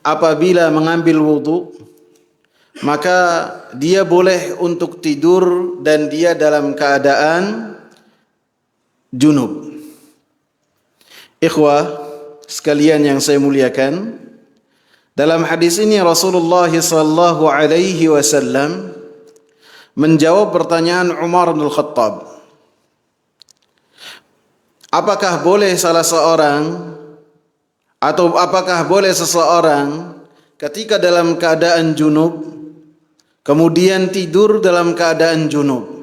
apabila mengambil wudu, maka dia boleh untuk tidur dan dia dalam keadaan junub. Ikhwah sekalian yang saya muliakan, dalam hadis ini Rasulullah sallallahu alaihi wasallam menjawab pertanyaan Umar bin Khattab. Apakah boleh salah seorang atau apakah boleh seseorang ketika dalam keadaan junub kemudian tidur dalam keadaan junub?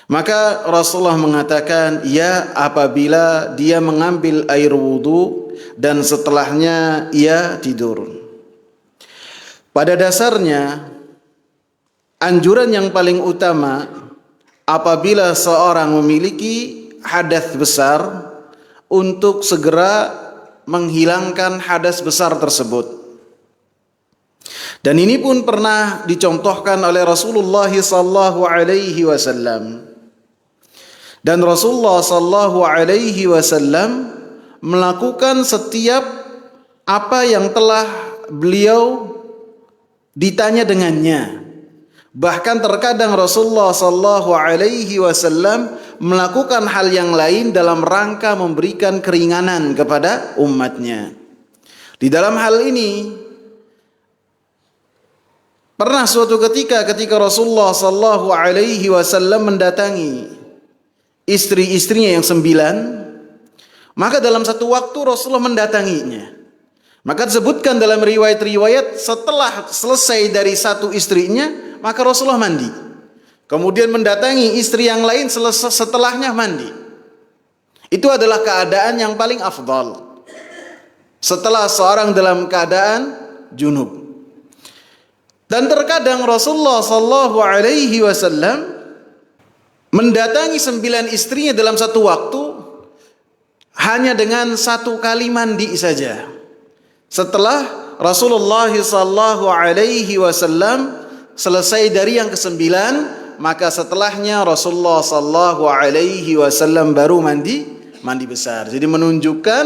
Maka Rasulullah mengatakan, ya, apabila dia mengambil air wudu dan setelahnya ia tidur. Pada dasarnya anjuran yang paling utama apabila seorang memiliki hadas besar untuk segera menghilangkan hadas besar tersebut. Dan ini pun pernah dicontohkan oleh Rasulullah sallallahu alaihi wasallam. Dan Rasulullah sallallahu alaihi wasallam melakukan setiap apa yang telah beliau ditanya dengannya. Bahkan terkadang Rasulullah sallallahu alaihi wasallam melakukan hal yang lain dalam rangka memberikan keringanan kepada umatnya. Di dalam hal ini pernah suatu ketika Rasulullah sallallahu alaihi wasallam mendatangi istri-istrinya yang 9, maka dalam satu waktu Rasulullah mendatanginya. Maka disebutkan dalam riwayat-riwayat setelah selesai dari satu istrinya, maka Rasulullah mandi. Kemudian mendatangi istri yang lain setelahnya mandi. Itu adalah keadaan yang paling afdal setelah seorang dalam keadaan junub. Dan terkadang Rasulullah sallallahu alaihi wasallam mendatangi 9 istrinya dalam satu waktu hanya dengan satu kali mandi saja. Setelah Rasulullah sallallahu alaihi wasallam selesai dari yang ke-9, maka setelahnya Rasulullah sallallahu alaihi wasallam baru mandi besar. Jadi menunjukkan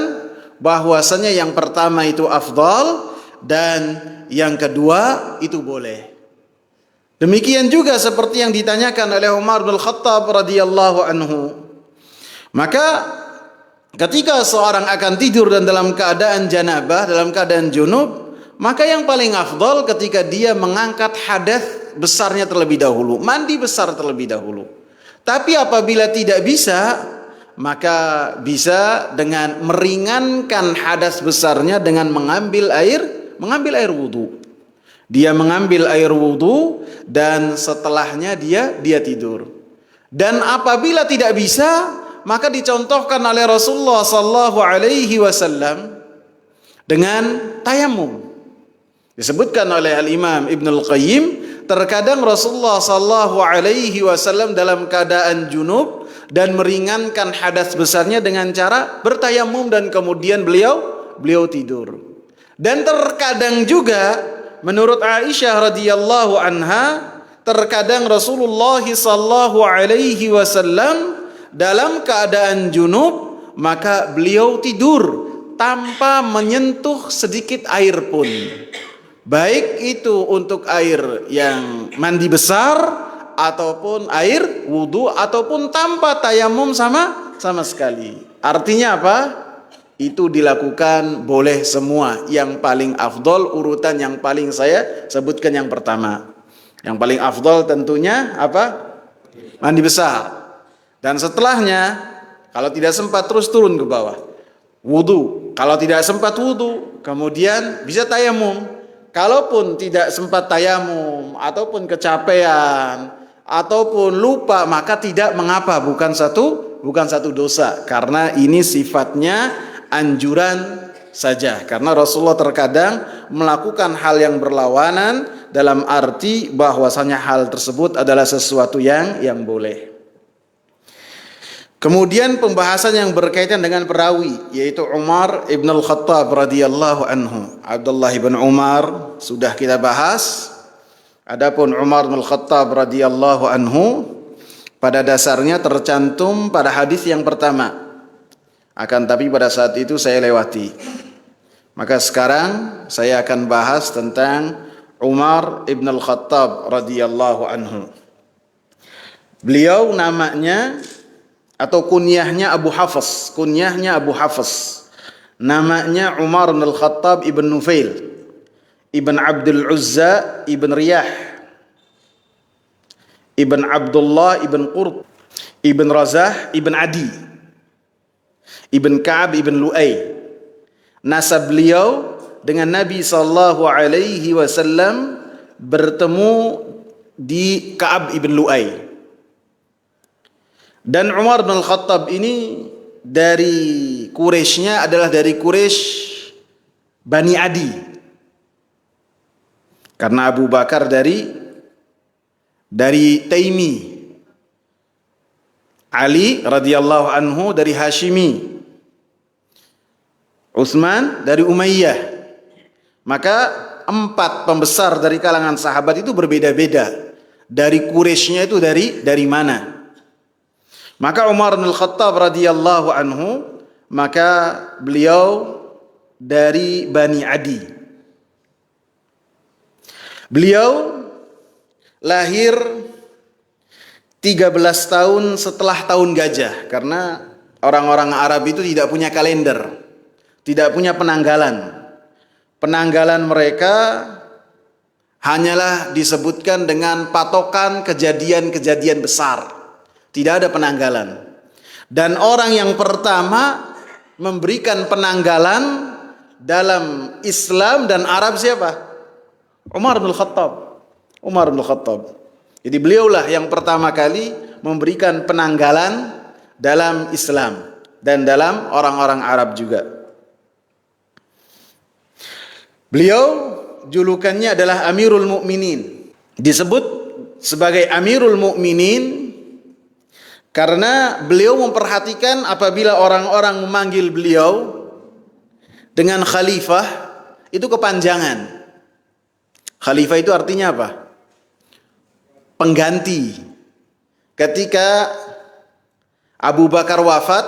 bahwasanya yang pertama itu afdal dan yang kedua itu boleh. Demikian juga seperti yang ditanyakan oleh Umar bin Khattab radhiyallahu anhu. Maka ketika seorang akan tidur dan dalam keadaan janabah, dalam keadaan junub, maka yang paling afdal ketika dia mengangkat hadas besarnya terlebih dahulu, mandi besar terlebih dahulu. Tapi apabila tidak bisa, maka bisa dengan meringankan hadas besarnya dengan mengambil air wudu. Dia mengambil air wudu dan setelahnya dia tidur. Dan apabila tidak bisa, maka dicontohkan oleh Rasulullah sallallahu alaihi wasallam dengan tayamum. Disebutkan oleh Al-Imam Ibnul Qayyim, terkadang Rasulullah sallallahu alaihi wasallam dalam keadaan junub dan meringankan hadas besarnya dengan cara bertayamum dan kemudian beliau tidur. Dan terkadang juga menurut Aisyah radhiyallahu anha, terkadang Rasulullah sallallahu alaihi wasallam dalam keadaan junub maka beliau tidur tanpa menyentuh sedikit air pun. Baik itu untuk air yang mandi besar ataupun air wudu ataupun tanpa tayamum sama sekali. Artinya apa? Itu dilakukan boleh semua. Yang paling afdol, urutan yang paling saya sebutkan yang pertama. Yang paling afdol tentunya apa? Mandi besar. Dan setelahnya kalau tidak sempat terus turun ke bawah, wudu. Kalau tidak sempat wudu, kemudian bisa tayamum. Kalaupun tidak sempat tayamum ataupun kecapean ataupun lupa, maka tidak mengapa, bukan satu dosa, karena ini sifatnya anjuran saja. Karena Rasulullah terkadang melakukan hal yang berlawanan dalam arti bahwasanya hal tersebut adalah sesuatu yang boleh. Kemudian pembahasan yang berkaitan dengan perawi, yaitu Umar ibn al-Khattab radhiyallahu anhu. Abdullah ibn Umar sudah kita bahas. Adapun Umar bin Khattab radhiyallahu anhu pada dasarnya tercantum pada hadis yang pertama. Akan tapi pada saat itu saya lewati. Maka sekarang saya akan bahas tentang Umar ibn al-Khattab radhiyallahu anhu. Beliau namanya atau kunyahnya Abu Hafs, Namanya Umar ibn al-Khattab ibn Nufail, ibn Abdul Uzza, ibn Riyah, ibn Abdullah, ibn Qurt, ibn Razah, ibn Adi, ibn Ka'ab, ibn Lu'ay. Nasab beliau dengan Nabi sallallahu alaihi wasallam bertemu di Ka'ab ibn Lu'ay. Dan Umar bin Khattab ini dari Quraish-nya adalah dari Quraisy Bani Adi. Karena Abu Bakar dari Taimi, Ali radhiyallahu anhu dari Hashimi, Utsman dari Umayyah. Maka 4 pembesar dari kalangan sahabat itu berbeda-beda. Dari Quraish-nya itu dari mana? Maka Umar bin Khattab radhiyallahu anhu, maka beliau dari Bani Adi. Beliau lahir 13 tahun setelah tahun gajah, karena orang-orang Arab itu tidak punya kalender, tidak punya penanggalan. Penanggalan mereka hanyalah disebutkan dengan patokan kejadian-kejadian besar. Tidak ada penanggalan. Dan orang yang pertama memberikan penanggalan dalam Islam dan Arab siapa? Umar bin Khattab. Jadi beliaulah yang pertama kali memberikan penanggalan dalam Islam dan dalam orang-orang Arab juga. Beliau julukannya adalah Amirul Mukminin. Disebut sebagai Amirul Mukminin karena beliau memperhatikan apabila orang-orang memanggil beliau dengan khalifah itu kepanjangan. Khalifah itu artinya apa? Pengganti. Ketika Abu Bakar wafat,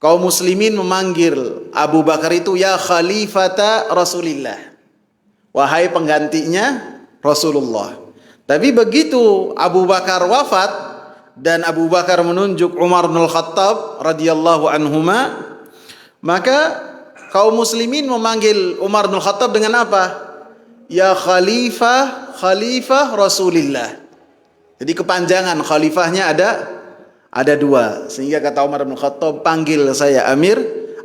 kaum muslimin memanggil Abu Bakar itu ya khalifata Rasulillah, wahai penggantinya Rasulullah. Tapi begitu Abu Bakar wafat dan Abu Bakar menunjuk Umar bin Khattab radhiyallahu anhuma, maka kaum muslimin memanggil Umar bin Khattab dengan apa? Ya khalifah Rasulillah. Jadi kepanjangan khalifahnya ada 2, sehingga kata Umar bin Khattab, panggil saya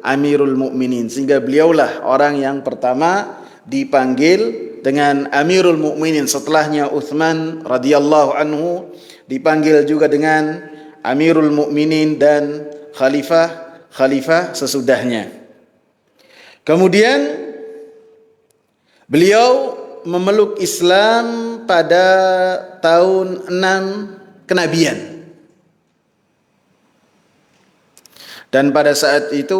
Amirul Mukminin, sehingga beliaulah orang yang pertama dipanggil dengan Amirul Mukminin. Setelahnya Utsman radhiyallahu anhu dipanggil juga dengan Amirul Mukminin dan khalifah sesudahnya. Kemudian beliau memeluk Islam pada tahun 6 kenabian. Dan pada saat itu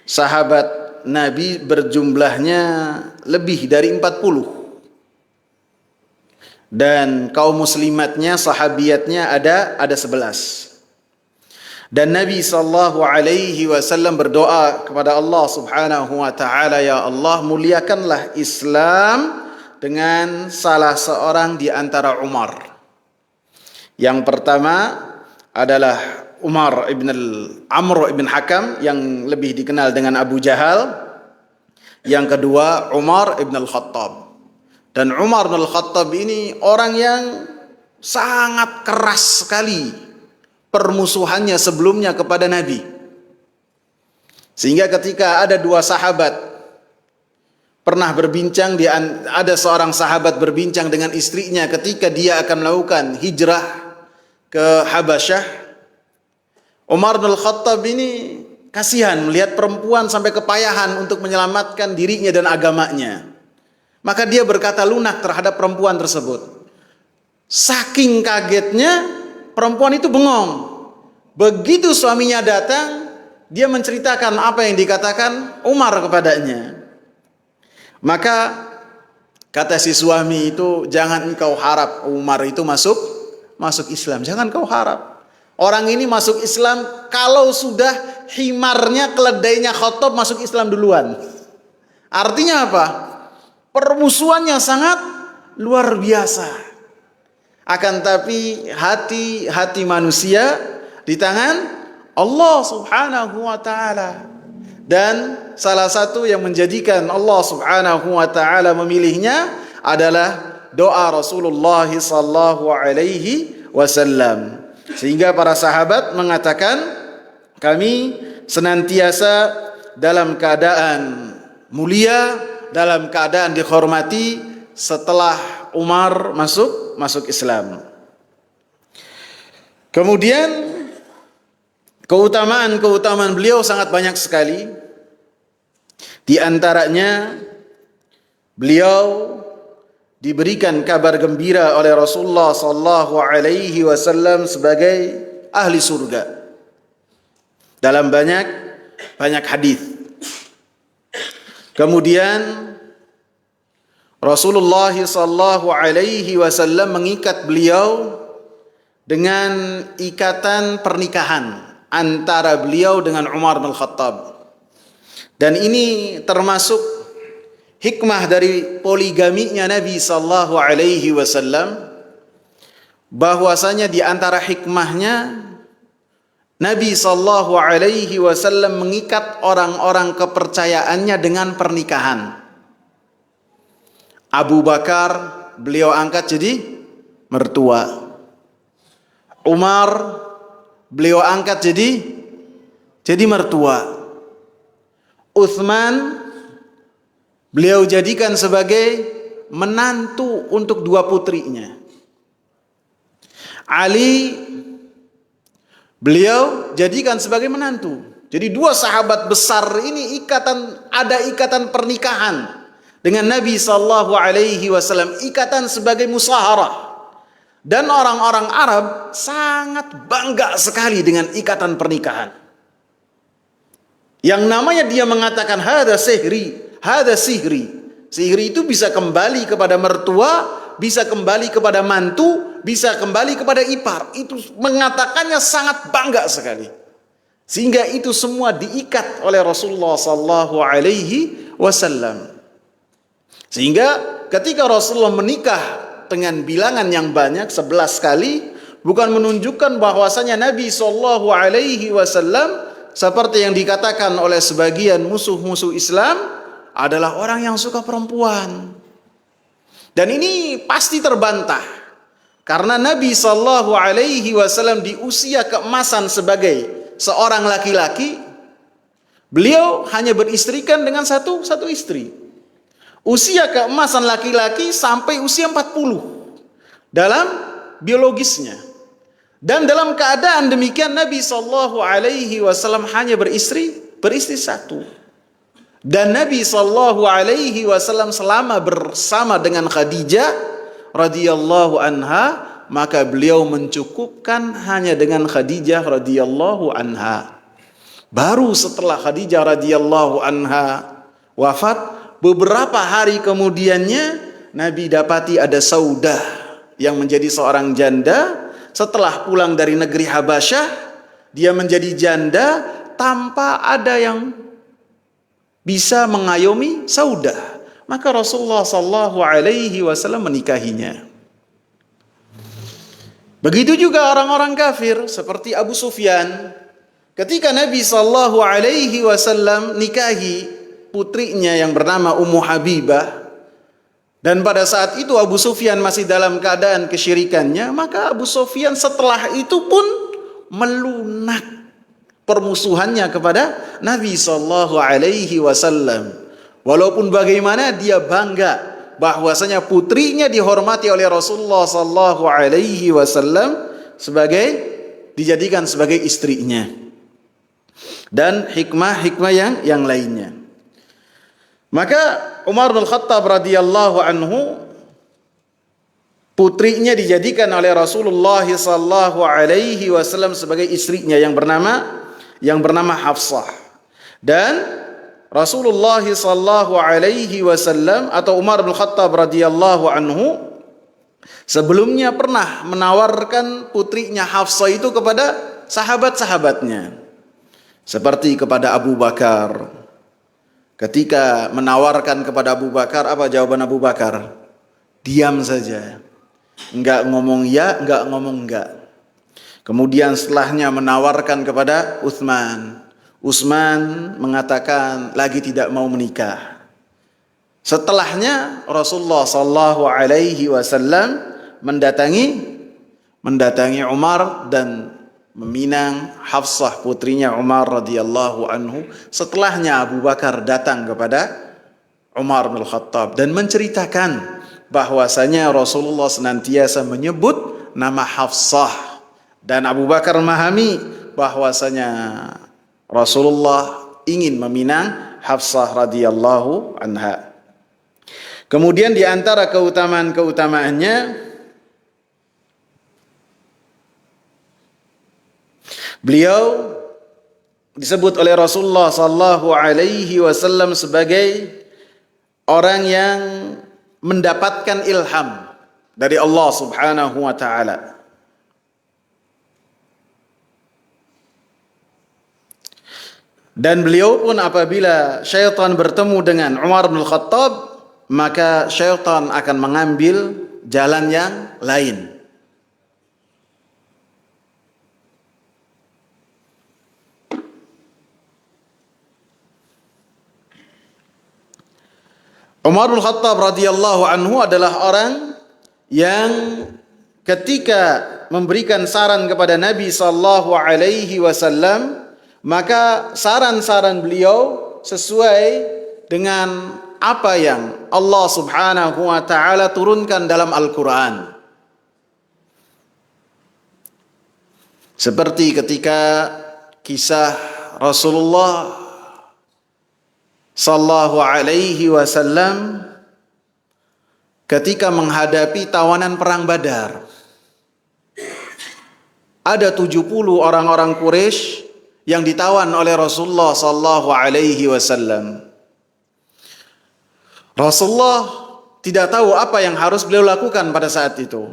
sahabat Nabi berjumlahnya lebih dari 40. Dan kaum muslimatnya, sahabiatnya ada 11. Dan Nabi sallallahu alaihi wasallam berdoa kepada Allah Subhanahu wa taala, ya Allah, muliakanlah Islam dengan salah seorang di antara Umar. Yang pertama adalah Umar ibn Amr ibn Hakam yang lebih dikenal dengan Abu Jahal. Yang kedua Umar ibn al-Khattab. Dan Umar ibn al-Khattab ini orang yang sangat keras sekali permusuhannya sebelumnya kepada Nabi. Sehingga ketika ada 2 sahabat pernah berbincang, ada seorang sahabat berbincang dengan istrinya ketika dia akan melakukan hijrah ke Habasyah. Umar bin Khattab ini kasihan melihat perempuan sampai kepayahan untuk menyelamatkan dirinya dan agamanya. Maka dia berkata lunak terhadap perempuan tersebut. Saking kagetnya perempuan itu bengong. Begitu suaminya datang, dia menceritakan apa yang dikatakan Umar kepadanya. Maka kata si suami itu, jangan engkau harap Umar itu masuk Islam. Jangan kau harap. Orang ini masuk Islam kalau sudah himarnya, keledainya Khattab masuk Islam duluan. Artinya apa? Permusuhannya sangat luar biasa. Akan tapi hati manusia di tangan Allah Subhanahu wa taala. Dan salah satu yang menjadikan Allah Subhanahu wa taala memilihnya adalah doa Rasulullah sallallahu alaihi wasallam. Sehingga para sahabat mengatakan, kami senantiasa dalam keadaan mulia, dalam keadaan dihormati setelah Umar masuk Islam. Kemudian keutamaan beliau sangat banyak sekali. Di antaranya beliau diberikan kabar gembira oleh Rasulullah sallallahu alaihi wasallam sebagai ahli surga dalam banyak hadis. Kemudian Rasulullah sallallahu alaihi wasallam mengikat beliau dengan ikatan pernikahan antara beliau dengan Umar bin Khattab. Dan ini termasuk hikmah dari poligaminya Nabi sallallahu alaihi wasallam, bahwasanya di antara hikmahnya Nabi sallallahu alaihi wasallam mengikat orang-orang kepercayaannya dengan pernikahan. Abu Bakar beliau angkat jadi mertua. Umar beliau angkat jadi mertua. Utsman beliau jadikan sebagai menantu untuk dua putrinya. Ali beliau jadikan sebagai menantu. Jadi dua sahabat besar ini ada ikatan pernikahan dengan Nabi sallallahu alaihi wasallam, ikatan sebagai musaharah. Dan orang-orang Arab sangat bangga sekali dengan ikatan pernikahan. Yang namanya dia mengatakan hada sihri. Sihri itu bisa kembali kepada mertua, bisa kembali kepada mantu, bisa kembali kepada ipar. Itu mengatakannya sangat bangga sekali. Sehingga itu semua diikat oleh Rasulullah sallallahu alaihi wasallam. Sehingga ketika Rasulullah menikah dengan bilangan yang banyak 11 kali, bukan menunjukkan bahwasanya Nabi sallallahu alaihi wasallam seperti yang dikatakan oleh sebagian musuh-musuh Islam adalah orang yang suka perempuan. Dan ini pasti terbantah. Karena Nabi sallallahu alaihi wasallam di usia keemasan sebagai seorang laki-laki, beliau hanya beristrikan dengan satu istri. Usia keemasan laki-laki sampai usia 40 dalam biologisnya. Dan dalam keadaan demikian Nabi sallallahu alaihi wasallam hanya beristri satu. Dan Nabi sallallahu alaihi wasallam selama bersama dengan Khadijah radhiyallahu anha, maka beliau mencukupkan hanya dengan Khadijah radhiyallahu anha. Baru setelah Khadijah radhiyallahu anha wafat, beberapa hari kemudiannya Nabi dapati ada Saudah yang menjadi seorang janda. Setelah pulang dari negeri Habasyah, dia menjadi janda tanpa ada yang bisa mengayomi Saudah. Maka Rasulullah sallallahu alaihi wasallam menikahinya. Begitu juga orang-orang kafir seperti Abu Sufyan. Ketika Nabi sallallahu alaihi wasallam nikahi putrinya yang bernama Ummu Habibah, dan pada saat itu Abu Sufyan masih dalam keadaan kesyirikannya, maka Abu Sufyan setelah itu pun melunak permusuhannya kepada Nabi sallallahu alaihi wasallam. Walaupun bagaimana dia bangga bahwasanya putrinya dihormati oleh Rasulullah sallallahu alaihi wasallam dijadikan sebagai istrinya. Dan hikmah-hikmah yang lainnya. Maka Umar bin Khattab radhiyallahu anhu, putrinya dijadikan oleh Rasulullah sallallahu alaihi wasallam sebagai istrinya yang bernama Hafsah. Dan Rasulullah sallallahu alaihi wasallam atau Umar bin Khattab radhiyallahu anhu sebelumnya pernah menawarkan putrinya Hafsah itu kepada sahabat-sahabatnya. Seperti kepada Abu Bakar. Ketika menawarkan kepada Abu Bakar, apa jawaban Abu Bakar? Diam saja. Enggak ngomong ya, enggak ngomong enggak. Kemudian setelahnya menawarkan kepada Utsman. Utsman mengatakan lagi tidak mau menikah. Setelahnya Rasulullah sallallahu alaihi wasallam mendatangi Umar dan meminang Hafsah putrinya Umar radhiyallahu anhu. Setelahnya Abu Bakar datang kepada Umar bin Khattab dan menceritakan bahwasanya Rasulullah senantiasa menyebut nama Hafsah. Dan Abu Bakar memahami bahwasanya Rasulullah ingin meminang Hafsah radhiyallahu anha. Kemudian di antara keutamaan-keutamaannya, beliau disebut oleh Rasulullah sallallahu alaihi wasallam sebagai orang yang mendapatkan ilham dari Allah Subhanahu wa taala. Dan beliau pun apabila syaitan bertemu dengan Umar bin Khattab, maka syaitan akan mengambil jalan yang lain. Umar bin Khattab radhiyallahu anhu adalah orang yang ketika memberikan saran kepada Nabi sallallahu alaihi wasallam, maka saran-saran beliau sesuai dengan apa yang Allah Subhanahu wa taala turunkan dalam Al-Qur'an. Seperti ketika kisah Rasulullah sallallahu alaihi wasallam ketika menghadapi tawanan perang Badar. Ada 70 orang-orang Quraisy yang ditawan oleh Rasulullah sallallahu alaihi wasallam. Rasulullah tidak tahu apa yang harus beliau lakukan pada saat itu.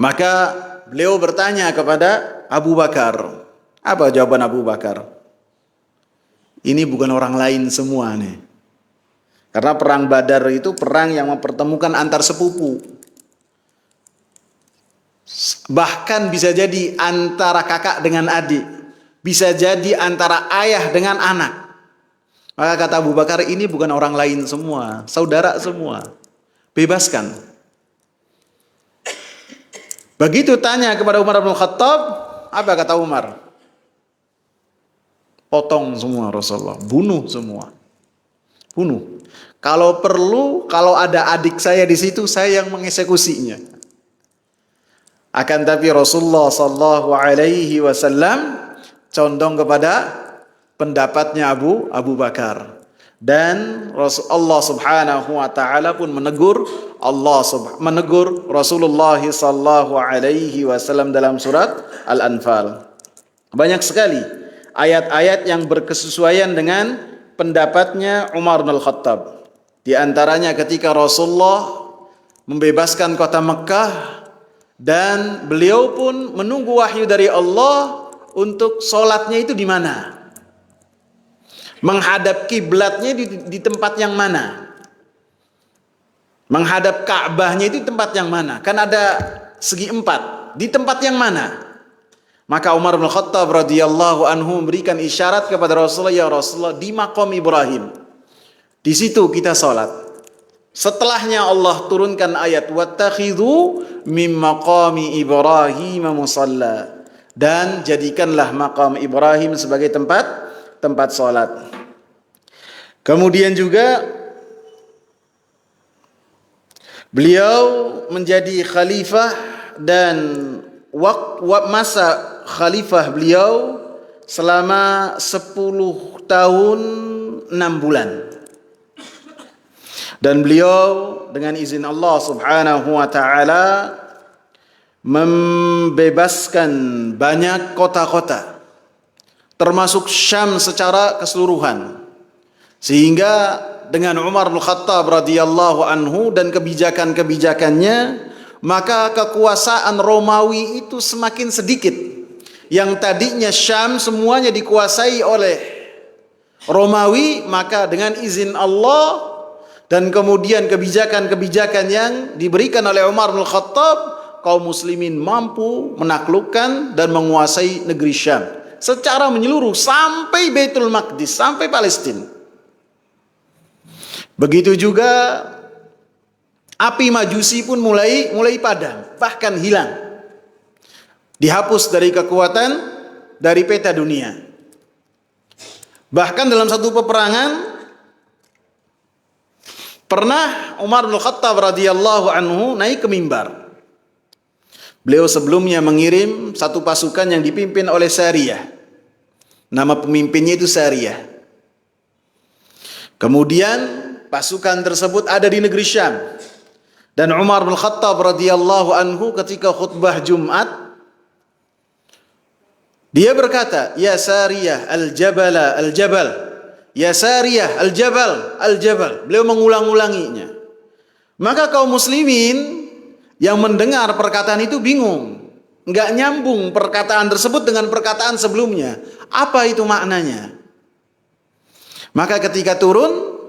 Maka beliau bertanya kepada Abu Bakar. Apa jawaban Abu Bakar? Ini bukan orang lain semua nih. Karena perang Badar itu perang yang mempertemukan antar sepupu. Bahkan bisa jadi antara kakak dengan adik. Bisa jadi antara ayah dengan anak. Maka kata Abu Bakar, ini bukan orang lain semua, saudara semua. Bebaskan. Begitu tanya kepada Umar bin Khattab, apa kata Umar? Potong semua Rasulullah, bunuh semua. Bunuh. Kalau perlu, kalau ada adik saya di situ, saya yang mengeksekusinya. Akan tapi Rasulullah sallallahu alaihi wasallam condong kepada pendapatnya Abu Bakar. Dan Allah Subhanahu wa taala pun menegur Rasulullah sallallahu alaihi wasallam dalam surat Al-Anfal. Banyak sekali ayat-ayat yang berkesesuaian dengan pendapatnya Umar bin Khattab. Di antaranya ketika Rasulullah membebaskan kota Mekah dan beliau pun menunggu wahyu dari Allah untuk sholatnya itu di mana? Menghadap kiblatnya di tempat yang mana? Menghadap Ka'bahnya itu di tempat yang mana? Kan ada segi empat. Di tempat yang mana? Maka Umar bin Khattab radhiyallahu anhu memberikan isyarat kepada Rasulullah, ya Rasulullah, di maqam Ibrahim. Di situ kita sholat. Setelahnya Allah turunkan ayat wattakhidhu mim maqami Ibrahim musalla. Dan jadikanlah maqam Ibrahim sebagai tempat salat. Kemudian juga beliau menjadi khalifah dan masa khalifah beliau selama 10 tahun 6 bulan. Dan beliau dengan izin Allah Subhanahu wa taala membebaskan banyak kota-kota, termasuk Syam secara keseluruhan. Sehingga dengan Umar bin Khattab radhiyallahu anhu dan kebijakan-kebijakannya, maka kekuasaan Romawi itu semakin sedikit. yang tadinya Syam semuanya dikuasai oleh Romawi, maka dengan izin Allah dan kemudian kebijakan-kebijakan yang diberikan oleh Umar bin Khattab, kaum muslimin mampu menaklukkan dan menguasai negeri Syam secara menyeluruh sampai Baitul Maqdis, sampai Palestina. Begitu juga api Majusi pun mulai padam, bahkan hilang. Dihapus dari kekuatan, dari peta dunia. Bahkan dalam satu peperangan pernah Umar bin Khattab radhiyallahu anhu naik ke mimbar. Beliau sebelumnya mengirim satu pasukan yang dipimpin oleh Sariyah. Nama pemimpinnya itu Sariyah. Kemudian pasukan tersebut ada di negeri Syam. Dan Umar bin Khattab radhiyallahu anhu ketika khutbah Jumat, dia berkata, "Ya Sariyah al-jabala al-jabal." Ya Sariyah al-jabal al-jabal. Beliau mengulang-ulanginya. Maka kaum muslimin yang mendengar perkataan itu bingung. Enggak nyambung perkataan tersebut dengan perkataan sebelumnya. Apa itu maknanya? Maka ketika turun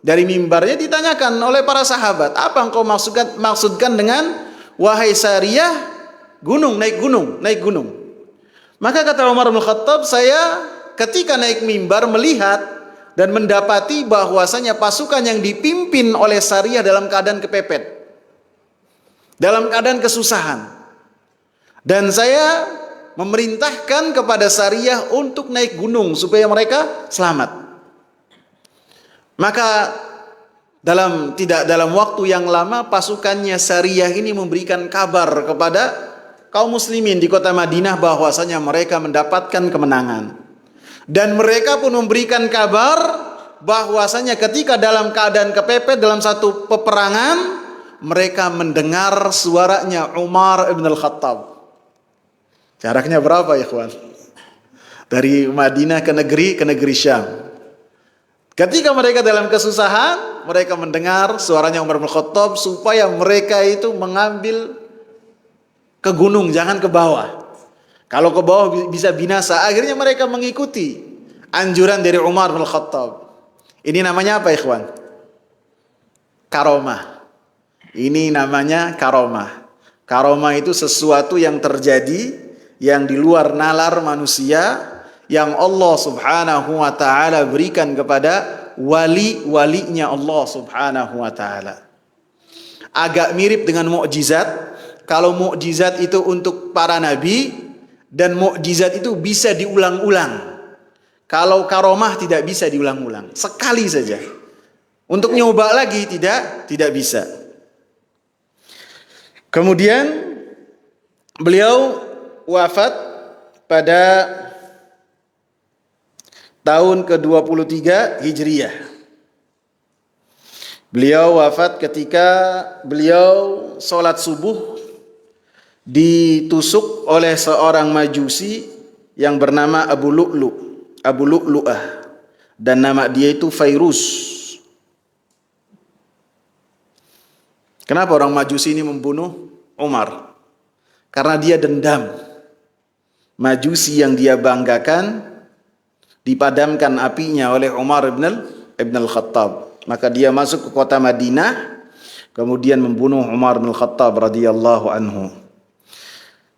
dari mimbarnya ditanyakan oleh para sahabat, apa engkau maksudkan dengan wahai Sariyah, naik gunung. Maka kata Umar bin Khattab, saya ketika naik mimbar melihat dan mendapati bahwasanya pasukan yang dipimpin oleh Sariyah dalam keadaan kepepet, dalam keadaan kesusahan. Dan saya memerintahkan kepada Sariyah untuk naik gunung supaya mereka selamat. Maka tidak dalam waktu yang lama pasukannya Sariyah ini memberikan kabar kepada kaum muslimin di kota Madinah bahwasanya mereka mendapatkan kemenangan. Dan mereka pun memberikan kabar bahwasanya ketika dalam keadaan kepepet dalam satu peperangan, mereka mendengar suaranya Umar ibn al-Khattab. Jaraknya berapa ya kawan? Dari Madinah ke negeri Syam. Ketika mereka dalam kesusahan, mereka mendengar suaranya Umar bin Khattab supaya mereka itu mengambil ke gunung, jangan ke bawah. Kalau ke bawah bisa binasa. Akhirnya mereka mengikuti anjuran dari Umar bin Khattab. Ini namanya apa ikhwan? Karomah. Ini namanya karomah. Karomah itu sesuatu yang terjadi yang di luar nalar manusia, yang Allah subhanahu wa ta'ala berikan kepada wali-walinya Allah subhanahu wa ta'ala. Agak mirip dengan mukjizat. Kalau mukjizat itu untuk para nabi, dan mukjizat itu bisa diulang-ulang. Kalau karomah tidak bisa diulang-ulang, sekali saja. Untuk nyoba lagi tidak bisa. Kemudian beliau wafat pada tahun ke-23 Hijriyah. Beliau wafat ketika beliau sholat subuh ditusuk oleh seorang majusi yang bernama Abu Lu'lu'ah, dan nama dia itu Fairuz. Kenapa orang majusi ini membunuh Umar? Karena dia dendam. Majusi yang dia banggakan dipadamkan apinya oleh Umar ibn al-Khattab. Maka dia masuk ke kota Madinah, kemudian membunuh Umar bin al-Khattab radhiyallahu anhu.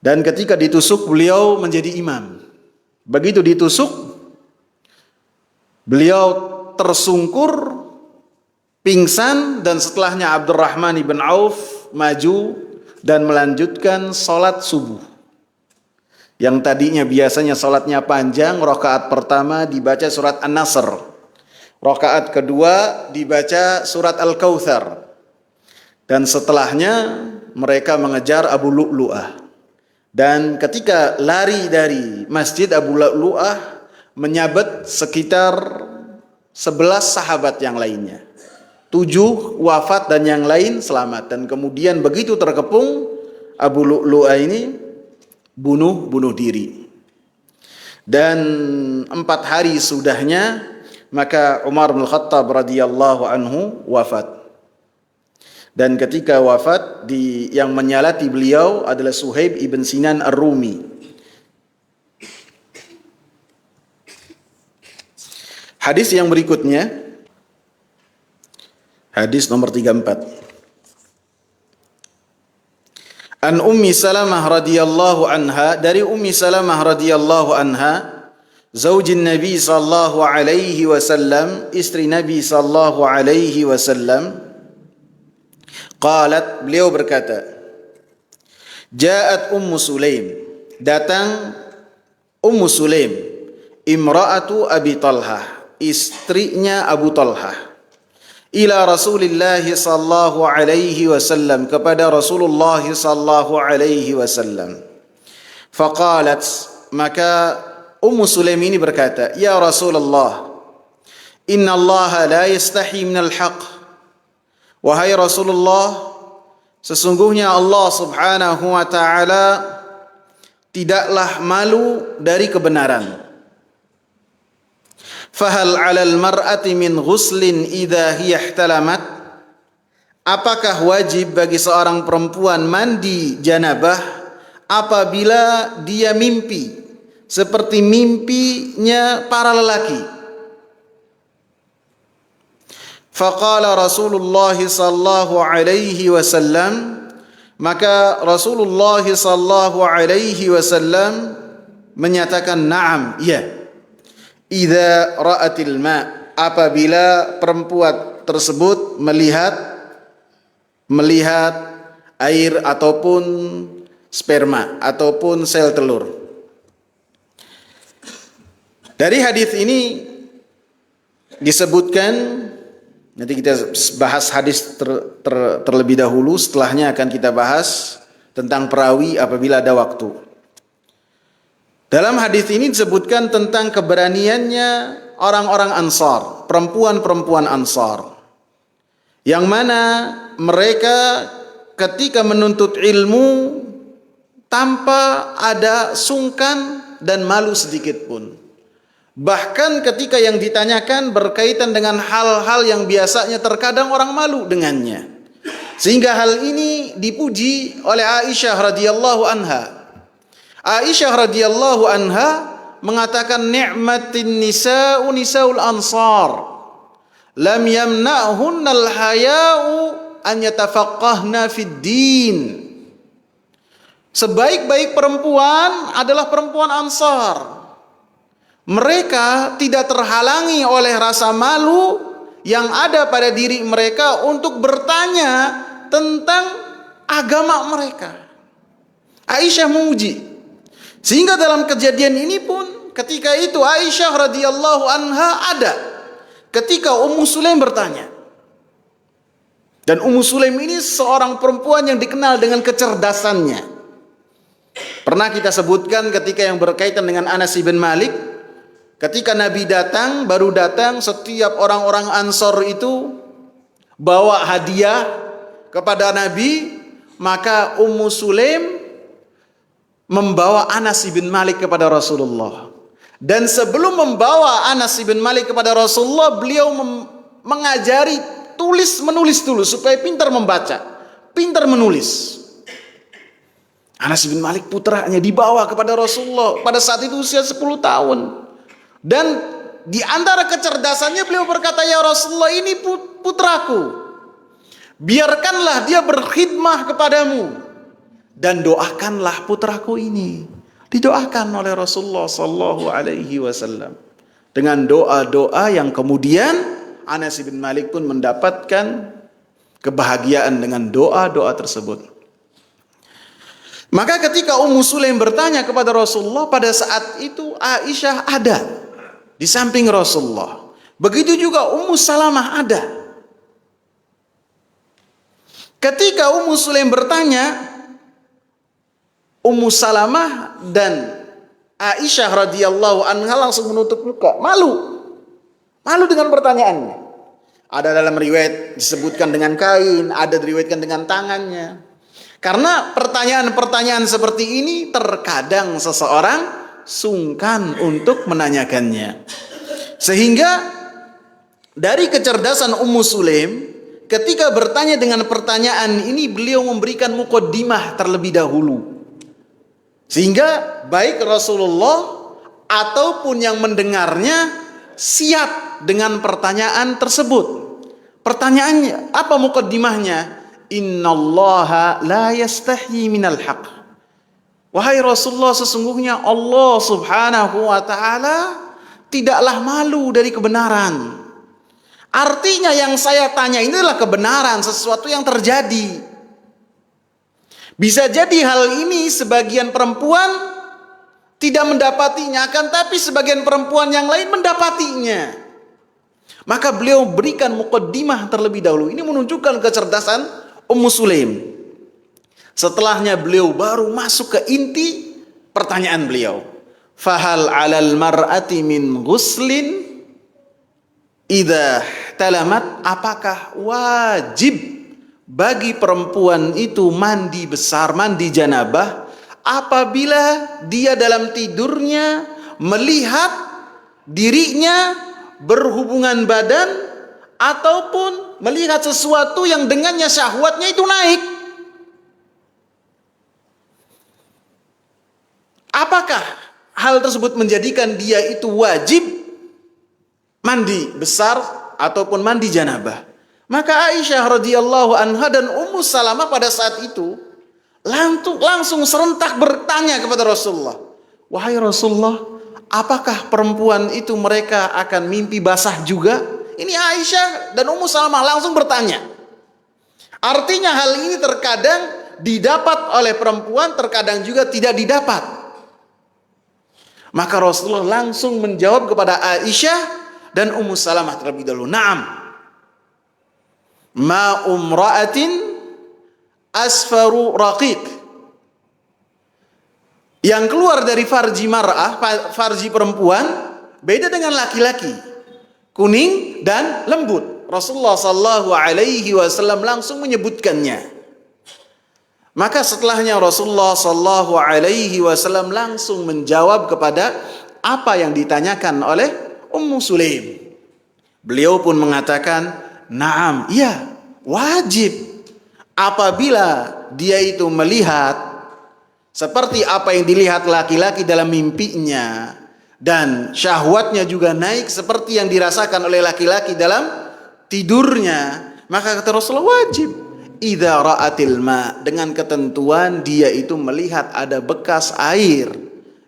Dan ketika ditusuk beliau menjadi imam. Begitu ditusuk, beliau tersungkur, pingsan, dan setelahnya Abdurrahman ibn Auf maju dan melanjutkan sholat subuh. Yang tadinya biasanya sholatnya panjang, rakaat pertama dibaca surat An-Nasr, rakaat kedua dibaca surat Al-Kautsar, dan setelahnya mereka mengejar Abu Lu'lu'ah. Dan ketika lari dari masjid, Abu Lu'lu'ah menyabet sekitar 11 sahabat yang lainnya. 7 wafat dan yang lain selamat. Dan kemudian begitu terkepung, Abu Lu'lu'ah ini bunuh diri. Dan 4 hari sudahnya maka Umar bin Khattab radhiyallahu anhu wafat. Dan ketika wafat yang menyalati beliau adalah Suhaib ibn Sinan Ar-Rumi. Hadis yang berikutnya, hadis nomor 34. An Ummi Salamah radhiyallahu anha, dari Ummi Salamah radhiyallahu anha, zaujin Nabi sallallahu alaihi wasallam, istri Nabi sallallahu alaihi wasallam, qalat, beliau berkata, Ja'at Ummu Sulaim, datang Ummu Sulaim, imra'atu Abi Talhah, istrinya Abu Talhah, ila Rasulillah sallallahu alaihi wasallam, kepada Rasulullah sallallahu alaihi wasallam. Faqalat, maka Ummu Sulaim ini berkata, Ya Rasulullah, inna Allah la yastahi minal haq. Wahai Rasulullah, sesungguhnya Allah subhanahu wa ta'ala tidaklah malu dari kebenaran. Fahal 'alal mar'ati min ghuslin idza hiya ihtalamat? Apakah wajib bagi seorang perempuan mandi janabah apabila dia mimpi seperti mimpinya para lelaki? Faqala Rasulullah sallallahu alaihi wasallam, maka Rasulullah sallallahu alaihi wasallam menyatakan, na'am, iya. Idza ra'atil ma', apabila perempuan tersebut melihat air ataupun sperma ataupun sel telur. Dari hadis ini disebutkan, nanti kita bahas hadis terlebih dahulu, setelahnya akan kita bahas tentang perawi apabila ada waktu. Dalam hadis ini disebutkan tentang keberaniannya orang-orang Ansar, perempuan-perempuan Ansar, yang mana mereka ketika menuntut ilmu tanpa ada sungkan dan malu sedikit pun. Bahkan ketika yang ditanyakan berkaitan dengan hal-hal yang biasanya terkadang orang malu dengannya. Sehingga hal ini dipuji oleh Aisyah radhiyallahu anha. Aisyah radhiyallahu anha mengatakan, ni'matin nisa'u nisa'ul ansar lam yamna'hunnal haya'u an yatafaqqahna fid din. Sebaik-baik perempuan adalah perempuan Ansar. Mereka tidak terhalangi oleh rasa malu yang ada pada diri mereka untuk bertanya tentang agama mereka. Aisyah memuji. Sehingga dalam kejadian ini pun ketika itu Aisyah radhiyallahu anha ada ketika Ummu Sulaim bertanya. Dan Ummu Sulaim ini seorang perempuan yang dikenal dengan kecerdasannya. Pernah kita sebutkan ketika yang berkaitan dengan Anas bin Malik, ketika Nabi datang, baru datang, setiap orang-orang Ansor itu bawa hadiah kepada Nabi, maka Ummu Sulaim membawa Anas bin Malik kepada Rasulullah. Dan sebelum membawa Anas bin Malik kepada Rasulullah, beliau mengajari menulis dulu supaya pintar membaca, pintar menulis. Anas bin Malik putranya dibawa kepada Rasulullah pada saat itu usia 10 tahun. Dan di antara kecerdasannya beliau berkata, ya Rasulullah, ini putraku, biarkanlah dia berkhidmah kepadamu. Dan doakanlah putraku ini. Didoakan oleh Rasulullah sallallahu alaihi wasallam dengan doa-doa yang kemudian Anas bin Malik pun mendapatkan kebahagiaan dengan doa-doa tersebut. Maka ketika Ummu Sulaim bertanya kepada Rasulullah, pada saat itu Aisyah ada di samping Rasulullah. Begitu juga Ummu Salamah ada. Ketika Ummu Sulaim bertanya, Ummu Salamah dan Aisyah radhiyallahu anha langsung menutup muka, malu dengan pertanyaannya. Ada dalam riwayat disebutkan dengan kain, ada diriwayatkan dengan tangannya. Karena pertanyaan-pertanyaan seperti ini terkadang seseorang sungkan untuk menanyakannya. Sehingga dari kecerdasan Ummu Sulaim, ketika bertanya dengan pertanyaan ini, beliau memberikan muqaddimah terlebih dahulu. Sehingga baik Rasulullah ataupun yang mendengarnya siap dengan pertanyaan tersebut. Pertanyaannya apa muqaddimahnya? Innallaha la yastahyi minal haq. Wahai Rasulullah, sesungguhnya Allah Subhanahu wa taala tidaklah malu dari kebenaran. Artinya yang saya tanya ini adalah kebenaran, sesuatu yang terjadi. Bisa jadi hal ini sebagian perempuan tidak mendapatinya, akan tapi sebagian perempuan yang lain mendapatinya. Maka beliau berikan muqaddimah terlebih dahulu. Ini menunjukkan kecerdasan Ummu Sulaim. Setelahnya beliau baru masuk ke inti pertanyaan beliau. Fahal 'alal mar'ati min ghuslin idza talamat, apakah wajib bagi perempuan itu mandi besar, mandi janabah apabila dia dalam tidurnya melihat dirinya berhubungan badan ataupun melihat sesuatu yang dengannya syahwatnya itu naik? Apakah hal tersebut menjadikan dia itu wajib mandi besar ataupun mandi janabah? Maka Aisyah radhiyallahu anha dan Ummu Salamah pada saat itu langsung serentak bertanya kepada Rasulullah, wahai Rasulullah, apakah perempuan itu mereka akan mimpi basah juga? Ini Aisyah dan Ummu Salamah langsung bertanya. Artinya hal ini terkadang didapat oleh perempuan, terkadang juga tidak didapat. Maka Rasulullah langsung menjawab kepada Aisyah dan Ummu Salamah terlebih dahulu, na'am, ma umra'atin asfaru raqiq, yang keluar dari farji mar'ah, farji perempuan, beda dengan laki-laki, kuning dan lembut. Rasulullah sallallahu alaihi wasallam langsung menyebutkannya. Maka setelahnya Rasulullah sallallahu alaihi wasallam langsung menjawab kepada apa yang ditanyakan oleh Ummu Sulaim. Beliau pun mengatakan, na'am, iya, wajib apabila dia itu melihat seperti apa yang dilihat laki-laki dalam mimpinya dan syahwatnya juga naik seperti yang dirasakan oleh laki-laki dalam tidurnya, maka kata Rasulullah wajib idza ra'atil ma, dengan ketentuan dia itu melihat ada bekas air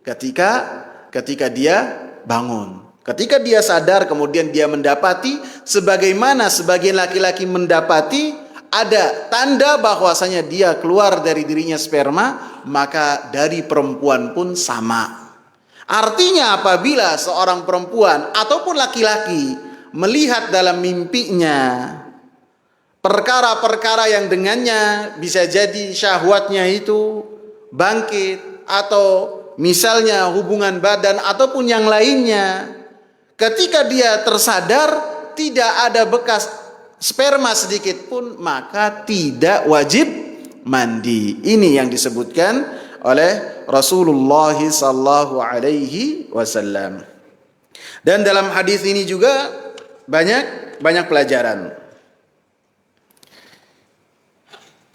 ketika dia bangun. Ketika dia sadar kemudian dia mendapati sebagaimana sebagian laki-laki mendapati ada tanda bahwasanya dia keluar dari dirinya sperma, maka dari perempuan pun sama. Artinya apabila seorang perempuan ataupun laki-laki melihat dalam mimpinya perkara-perkara yang dengannya bisa jadi syahwatnya itu bangkit, atau misalnya hubungan badan ataupun yang lainnya, ketika dia tersadar tidak ada bekas sperma sedikit pun, maka tidak wajib mandi. Ini yang disebutkan oleh Rasulullah sallallahu alaihi wasallam. Dan dalam hadis ini juga banyak pelajaran.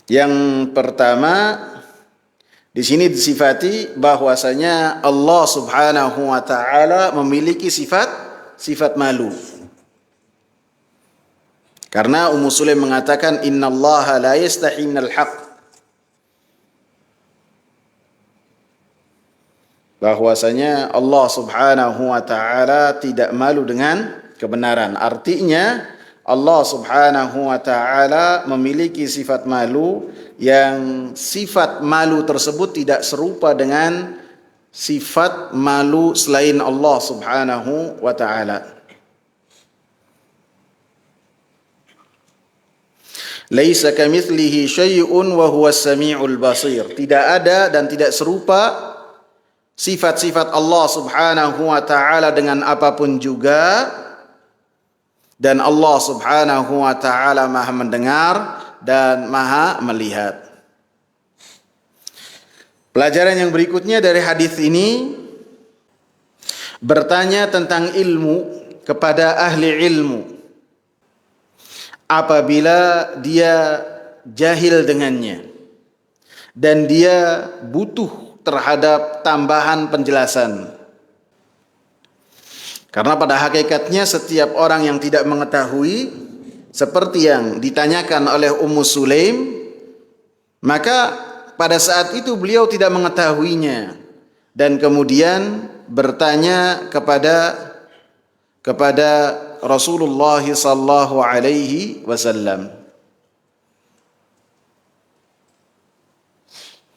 Yang pertama, di sini disifati bahwasanya Allah Subhanahu wa taala memiliki sifat malu. Karena Ummu Sulaim mengatakan innallaha la yastahi minal haqq, bahwasanya Allah Subhanahu wa taala tidak malu dengan kebenaran. Artinya Allah Subhanahu wa taala memiliki sifat malu yang sifat malu tersebut tidak serupa dengan sifat malu selain Allah Subhanahu wa taala. Laisa kamitslihi syai'un wa huwas samiul basir. Tidak ada dan tidak serupa sifat-sifat Allah Subhanahu wa taala dengan apapun juga, dan Allah Subhanahu wa taala Maha mendengar dan Maha melihat. Pelajaran yang berikutnya dari hadis ini, bertanya tentang ilmu kepada ahli ilmu apabila dia jahil dengannya dan dia butuh terhadap tambahan penjelasan. Karena pada hakikatnya setiap orang yang tidak mengetahui seperti yang ditanyakan oleh Ummu Sulaim, maka pada saat itu beliau tidak mengetahuinya dan kemudian bertanya kepada Rasulullah sallallahu alaihi wasallam.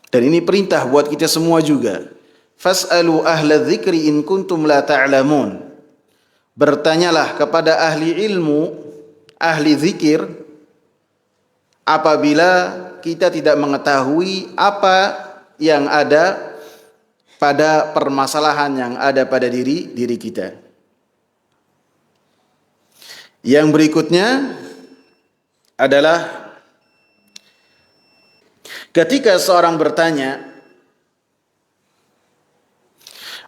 Dan ini perintah buat kita semua juga. Fas'alu ahla dzikri in kuntum la ta'lamun. Bertanyalah kepada ahli ilmu, ahli zikir, apabila kita tidak mengetahui apa yang ada pada permasalahan yang ada pada diri kita. Yang berikutnya adalah ketika seorang bertanya,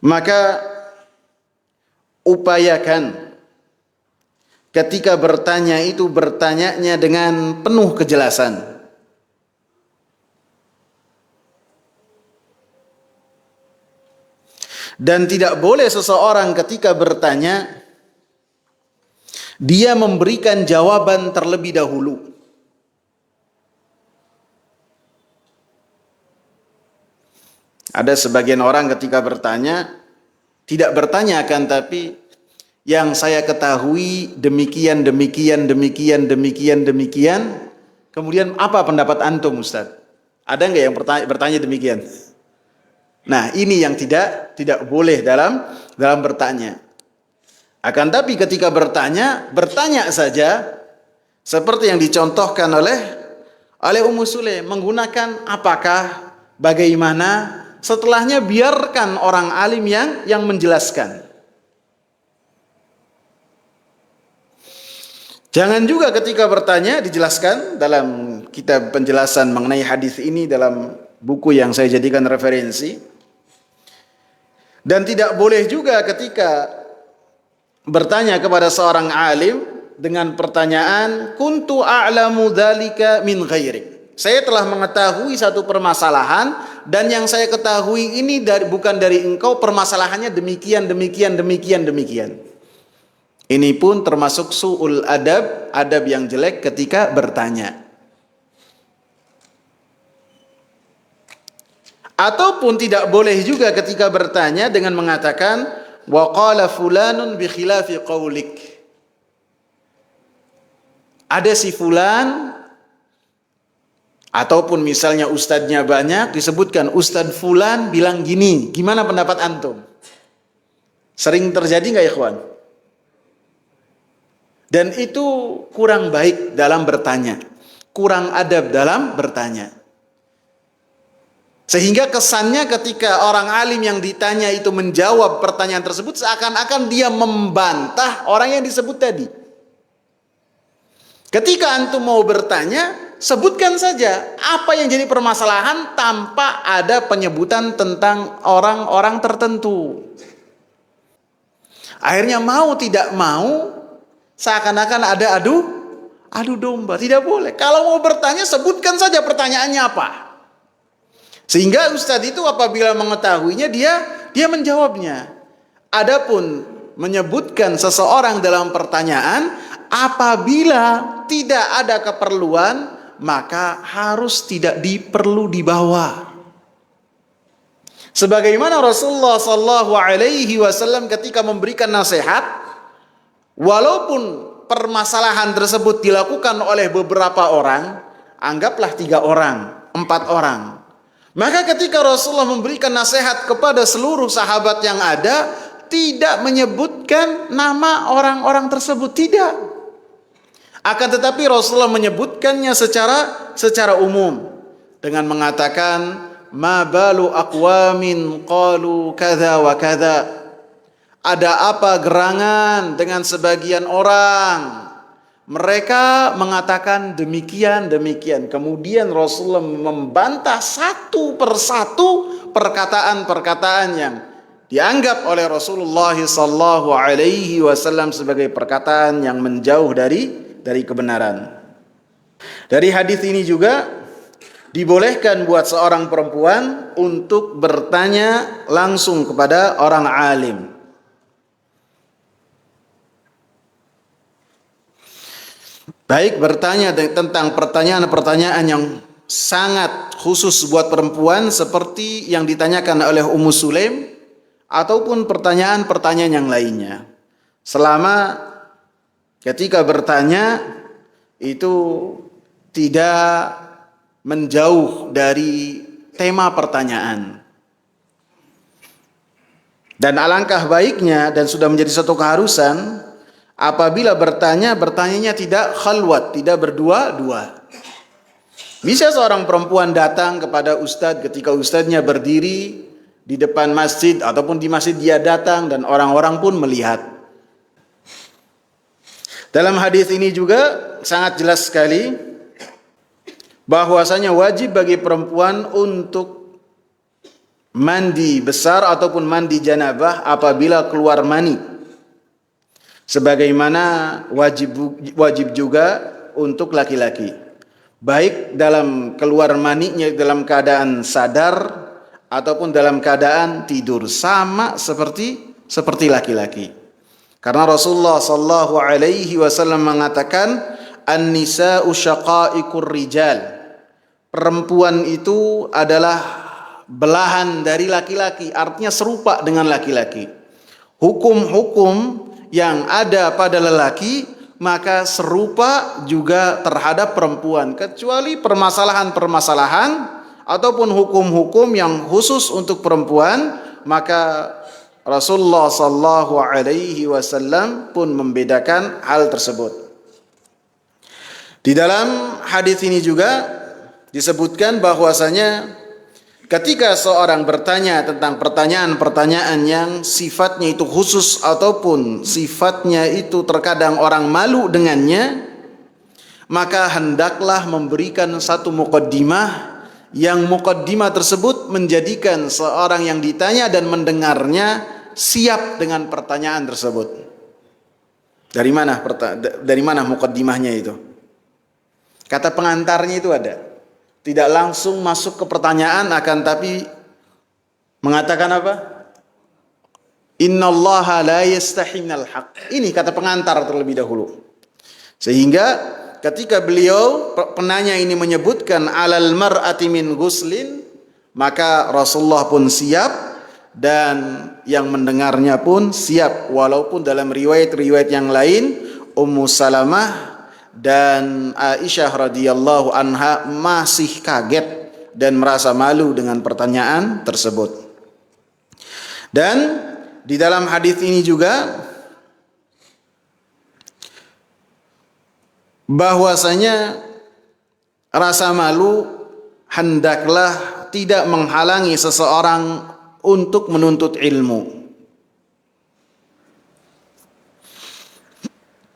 maka upayakan ketika bertanya itu bertanyanya dengan penuh kejelasan. Dan tidak boleh seseorang ketika bertanya dia memberikan jawaban terlebih dahulu. Ada sebagian orang ketika bertanya, tidak bertanya akan tapi yang saya ketahui demikian. Kemudian apa pendapat antum, Ustaz? Ada nggak yang bertanya demikian? Nah, ini yang tidak boleh dalam bertanya. Akan tapi ketika bertanya saja seperti yang dicontohkan oleh Ummu Sulaim, menggunakan apakah, bagaimana. Setelahnya biarkan orang alim yang menjelaskan. Jangan juga ketika bertanya dijelaskan dalam kitab penjelasan mengenai hadis ini dalam buku yang saya jadikan referensi. Dan tidak boleh juga ketika bertanya kepada seorang alim dengan pertanyaan kuntu a'lamu dzalika min ghairik. Saya telah mengetahui satu permasalahan dan yang saya ketahui ini bukan dari engkau, permasalahannya demikian. Ini pun termasuk su'ul adab yang jelek ketika bertanya. Ataupun tidak boleh juga ketika bertanya dengan mengatakan wa qala fulanun bi khilafi qaulik. Ada si fulan, ataupun misalnya ustadznya banyak, disebutkan Ustadz fulan bilang gini, gimana pendapat antum? Sering terjadi nggak ya kawan? Dan itu kurang baik dalam bertanya, kurang adab dalam bertanya. Sehingga kesannya ketika orang alim yang ditanya itu menjawab pertanyaan tersebut seakan-akan dia membantah orang yang disebut tadi. Ketika antum mau bertanya, sebutkan saja apa yang jadi permasalahan tanpa ada penyebutan tentang orang-orang tertentu. Akhirnya mau tidak mau seakan-akan ada adu domba. Tidak boleh. Kalau mau bertanya sebutkan saja pertanyaannya apa. Sehingga ustadz itu apabila mengetahuinya dia menjawabnya. Adapun menyebutkan seseorang dalam pertanyaan apabila tidak ada keperluan, maka harus tidak perlu dibawa. Sebagaimana Rasulullah sallallahu alaihi wasallam ketika memberikan nasihat, walaupun permasalahan tersebut dilakukan oleh beberapa orang, anggaplah 3 orang, 4 orang. Maka ketika Rasulullah memberikan nasihat kepada seluruh sahabat yang ada, tidak menyebutkan nama orang-orang tersebut, tidak. Akan tetapi Rasulullah menyebutkannya secara umum dengan mengatakan ma balu aqwamin qalu kadza wa kadza. Ada apa gerangan dengan sebagian orang? Mereka mengatakan demikian. Kemudian Rasulullah membantah satu persatu perkataan-perkataan yang dianggap oleh Rasulullah sallallahu alaihi wasallam sebagai perkataan yang menjauh dari kebenaran. Dari hadis ini juga dibolehkan buat seorang perempuan untuk bertanya langsung kepada orang alim. Baik bertanya tentang pertanyaan-pertanyaan yang sangat khusus buat perempuan seperti yang ditanyakan oleh Ummu Sulaim ataupun pertanyaan-pertanyaan yang lainnya. Selama ketika bertanya itu tidak menjauh dari tema pertanyaan. Dan alangkah baiknya dan sudah menjadi satu keharusan apabila bertanyanya tidak khalwat, tidak berdua-dua. Bisa seorang perempuan datang kepada ustadz ketika ustadznya berdiri di depan masjid ataupun di masjid dia datang dan orang-orang pun melihat. Dalam hadis ini juga sangat jelas sekali bahwasanya wajib bagi perempuan untuk mandi besar ataupun mandi janabah apabila keluar mani. Sebagaimana wajib juga untuk laki-laki. Baik dalam keluar maninya dalam keadaan sadar ataupun dalam keadaan tidur, sama seperti laki-laki. Karena Rasulullah sallallahu alaihi wasallam mengatakan an-nisa'u syaqa'iqur rijal. Perempuan itu adalah belahan dari laki-laki, artinya serupa dengan laki-laki. Hukum-hukum yang ada pada lelaki maka serupa juga terhadap perempuan, kecuali permasalahan-permasalahan ataupun hukum-hukum yang khusus untuk perempuan, maka Rasulullah sallallahu alaihi wasallam pun membedakan hal tersebut. Di dalam hadis ini juga disebutkan bahwasanya ketika seorang bertanya tentang pertanyaan-pertanyaan yang sifatnya itu khusus ataupun sifatnya itu terkadang orang malu dengannya, maka hendaklah memberikan satu muqaddimah yang muqaddimah tersebut menjadikan seorang yang ditanya dan mendengarnya siap dengan pertanyaan tersebut. Dari mana muqaddimahnya itu? Kata pengantarnya itu ada. Tidak langsung masuk ke pertanyaan akan tapi mengatakan apa? Innallaha la yastahi minal haq. Ini kata pengantar terlebih dahulu. Sehingga ketika beliau penanya ini menyebutkan alal mar'ati min ghuslin, maka Rasulullah pun siap dan yang mendengarnya pun siap, walaupun dalam riwayat-riwayat yang lain Ummu Salamah dan Aisyah radhiyallahu anha masih kaget dan merasa malu dengan pertanyaan tersebut. Dan di dalam hadis ini juga bahwasanya rasa malu hendaklah tidak menghalangi seseorang untuk menuntut ilmu.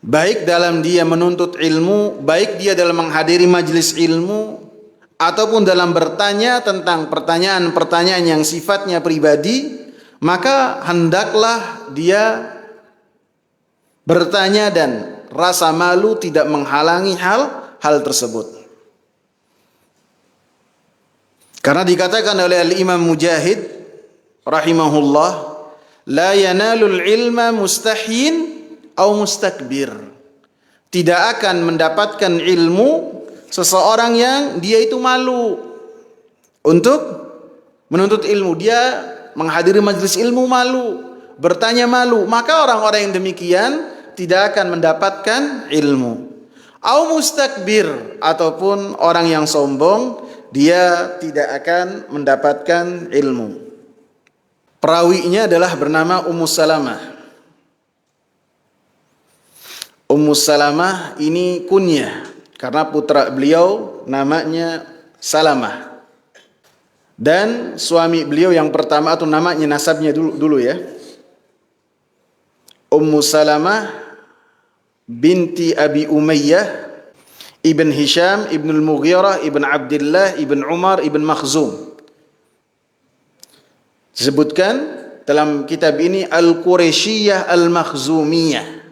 Baik dalam dia menuntut ilmu, baik dia dalam menghadiri majelis ilmu, ataupun dalam bertanya tentang pertanyaan-pertanyaan yang sifatnya pribadi, maka hendaklah dia bertanya dan rasa malu tidak menghalangi hal tersebut. Karena dikatakan oleh Al-Imam Mujahid rahimahullah, la yanalul ilma mustahyin au mustakbir. Tidak akan mendapatkan ilmu seseorang yang dia itu malu untuk menuntut ilmu. Dia menghadiri majelis ilmu malu, bertanya malu, maka orang-orang yang demikian tidak akan mendapatkan ilmu. Au mustakbir, ataupun orang yang sombong, dia tidak akan mendapatkan ilmu. Perawinya adalah bernama Ummu Salamah. Ummu Salamah ini kunyah karena putra beliau namanya Salamah. Dan suami beliau yang pertama atau namanya nasabnya dulu ya. Ummu Salamah binti Abi Umayyah ibn Hisham ibn al-Mughirah ibn Abdullah ibn Umar ibn Makhzum. Disebutkan dalam kitab ini Al-Quraisyiyah Al-Makhzumiyah.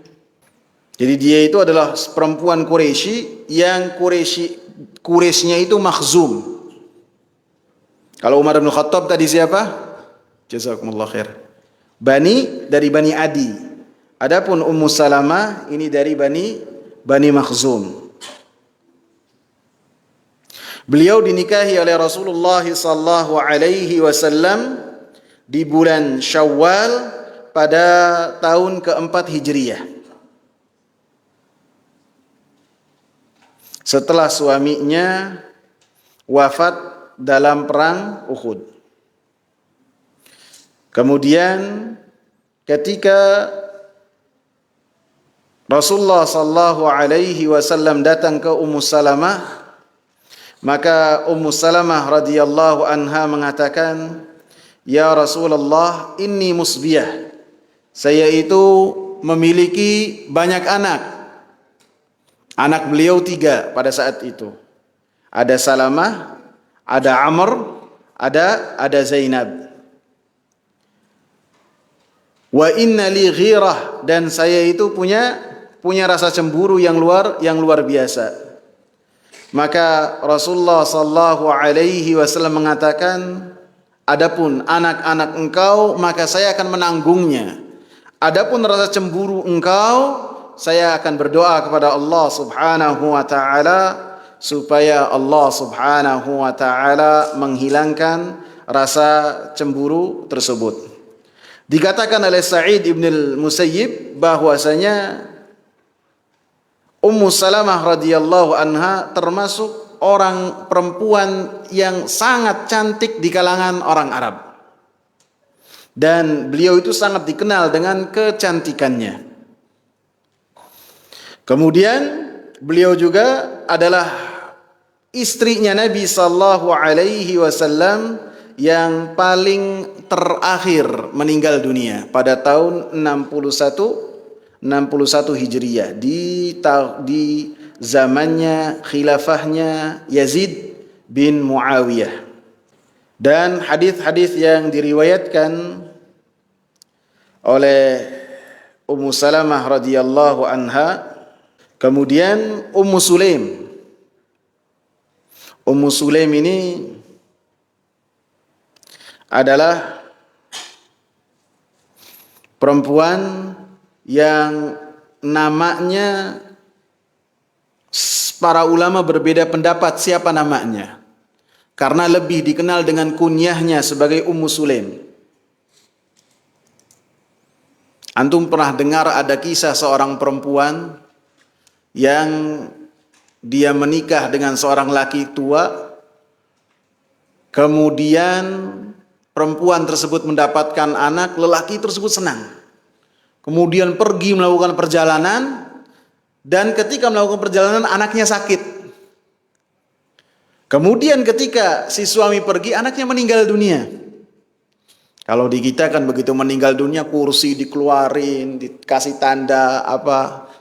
Jadi dia itu adalah perempuan Quraisy yang Quraisynya itu Makhzum. Kalau Umar bin Khattab tadi siapa? Jazakumullah khair. Dari Bani Adi. Adapun Ummu Salamah ini dari Bani Makhzum. Beliau dinikahi oleh Rasulullah sallallahu alaihi wasallam di bulan Syawal pada tahun keempat Hijriyah. Setelah suaminya wafat dalam perang Uhud. Kemudian ketika Rasulullah sallallahu alaihi wasallam datang ke Ummu Salamah, maka Ummu Salamah radhiyallahu anha mengatakan, "Ya Rasulullah, inni musbiyah." Saya itu memiliki banyak anak. Anak beliau 3 pada saat itu. Ada Salamah, ada Amr, ada Zainab. Wa inna li ghirah, dan saya itu punya rasa cemburu yang luar biasa. Maka Rasulullah sallallahu alaihi wasallam mengatakan, adapun anak-anak engkau maka saya akan menanggungnya. Adapun rasa cemburu engkau, saya akan berdoa kepada Allah Subhanahu wa taala supaya Allah Subhanahu wa taala menghilangkan rasa cemburu tersebut. Dikatakan oleh Sa'id ibn al-Musayyib bahwasanya Ummu Salamah radhiyallahu anha termasuk orang perempuan yang sangat cantik di kalangan orang Arab. Dan beliau itu sangat dikenal dengan kecantikannya. Kemudian beliau juga adalah istrinya Nabi sallallahu alaihi wasallam yang paling terakhir meninggal dunia pada tahun 61 Hijriyah di zamannya khilafahnya Yazid bin Muawiyah. Dan hadis-hadis yang diriwayatkan oleh Ummu Salamah radhiyallahu anha. Kemudian Ummu Sulaim ini adalah perempuan yang namanya para ulama berbeda pendapat siapa namanya, karena lebih dikenal dengan kunyahnya sebagai Ummu Sulaim. Antum pernah dengar ada kisah seorang perempuan yang dia menikah dengan seorang laki tua, kemudian perempuan tersebut mendapatkan anak, lelaki tersebut senang. Kemudian pergi melakukan perjalanan, dan ketika melakukan perjalanan anaknya sakit. Kemudian ketika si suami pergi, anaknya meninggal dunia. Kalau di kita kan begitu meninggal dunia, kursi dikeluarin, dikasih tanda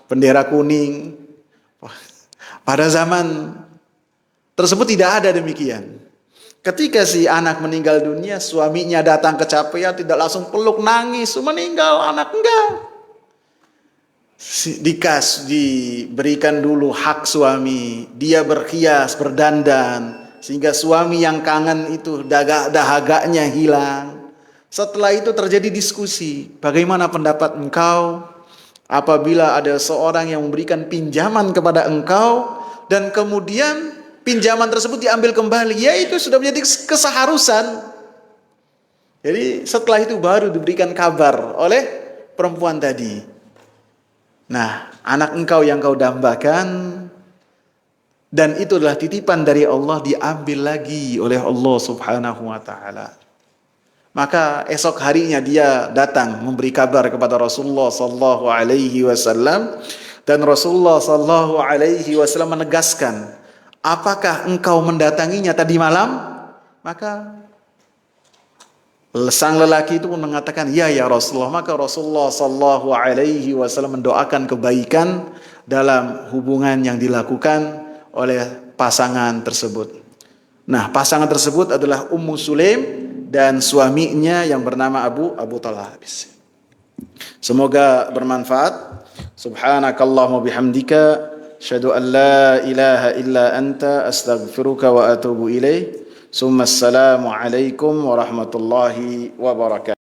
bendera kuning. Pada zaman tersebut tidak ada demikian. Ketika si anak meninggal dunia, suaminya datang kecapean, tidak langsung peluk, nangis, meninggal anak, enggak. Diberikan dulu hak suami, dia berhias, berdandan, sehingga suami yang kangen itu dahaganya hilang. Setelah itu terjadi diskusi, bagaimana pendapat engkau apabila ada seorang yang memberikan pinjaman kepada engkau dan kemudian pinjaman tersebut diambil kembali, yaitu sudah menjadi keseharusan. Jadi setelah itu baru diberikan kabar oleh perempuan tadi. Nah, anak engkau yang kau dambakan, dan itu adalah titipan dari Allah, diambil lagi oleh Allah Subhanahu wa taala. Maka esok harinya dia datang memberi kabar kepada Rasulullah sallallahu alaihi wasallam, dan Rasulullah sallallahu alaihi wasallam menegaskan, apakah engkau mendatanginya tadi malam? Maka sang lelaki itu pun mengatakan, ya Rasulullah. Maka Rasulullah sallallahu alaihi wasallam mendoakan kebaikan dalam hubungan yang dilakukan oleh pasangan tersebut. Nah, pasangan tersebut adalah Ummu Sulaim dan suaminya yang bernama Abu Talha. Semoga bermanfaat. Subhanakallahumma bihamdika, asyhadu an la ilaha illa anta, astaghfiruka wa atubu ilaih. Assalamu alaikum warahmatullahi wabarakatuh.